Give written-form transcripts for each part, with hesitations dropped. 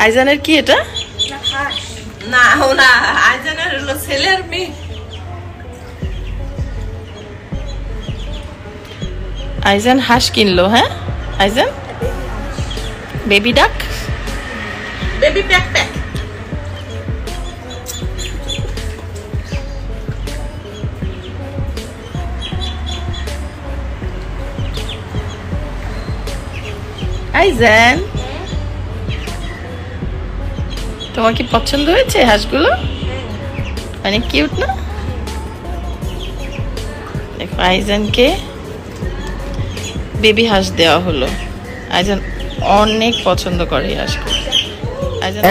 আইজানের কি এটা? না না, আইজানের হলো ছেলের মেয়ে। আইজান হাঁস কিনলো। হ্যাঁ আইজান, বেবি ডাক, বেবি ব্যাকপ্যাক। আইজান তোমার কি পছন্দ হয়েছে হাঁসগুলো? অনেক কিউট না? দেখো আইজানকে বেবি হাঁস দেওয়া হলো। আইজান অনেক পছন্দ করে এই হাঁসগুলো।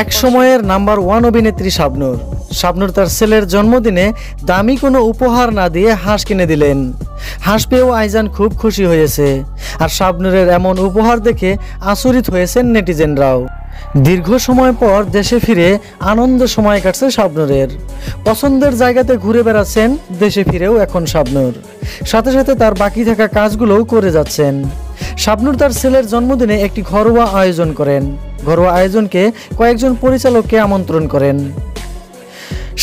এক সময়ের নাম্বার 1 অভিনেত্রী শাবনূর। শাবনূর তার ছেলের জন্মদিনে দামি কোনো উপহার না দিয়ে হাঁস কিনে দিলেন। হাঁস পেয়েও আইজান খুব খুশি হয়েছে। আর শাবনূরের এমন উপহার দেখে আচরিত হয়েছেন নেটিজেনরাও। দীর্ঘ সময় পর দেশে ফিরে আনন্দ সময় কাটছে শাবনূরের। পছন্দের জায়গাতে ঘুরে বেড়াচ্ছেন দেশে ফিরেও এখন শাবনূর। সাথে সাথে তার বাকি থাকা কাজগুলোও করে যাচ্ছেন। শাবনূর তার ছেলের জন্মদিনে একটি ঘরোয়া আয়োজন করেন। ঘরোয়া আয়োজনকে কয়েকজন পরিচালককে আমন্ত্রণ করেন।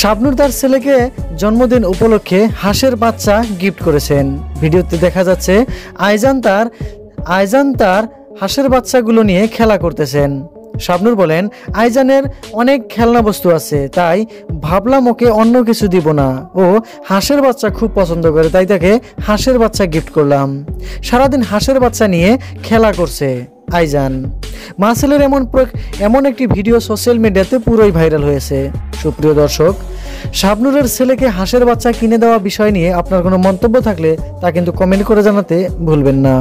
শাবনূর তার ছেলেকে জন্মদিন উপলক্ষে হাঁসের বাচ্চা গিফট করেছেন। ভিডিওতে দেখা যাচ্ছে আইজান তার হাঁসের বাচ্চাগুলো নিয়ে খেলা করতেছেন। শাবনূর বলেন, আইজানের অনেক খেলনা বস্তু আছে, তাই ভাবলাম ওকে অন্য কিছু দিব না। ও হাঁসের বাচ্চা খুব পছন্দ করে, তাই তাকে হাঁসের বাচ্চা গিফট করলাম। সারাদিন হাঁসের বাচ্চা নিয়ে খেলা করছে আইজান। মা ছেলের এমন একটি ভিডিও সোশ্যাল মিডিয়াতে পুরোই ভাইরাল হয়েছে। সুপ্রিয় দর্শক, শাবনূরের ছেলেকে হাঁসের বাচ্চা কিনে দেওয়া বিষয় নিয়ে আপনার কোনো মন্তব্য থাকলে তা কিন্তু কমেন্ট করে জানাতে ভুলবেন না।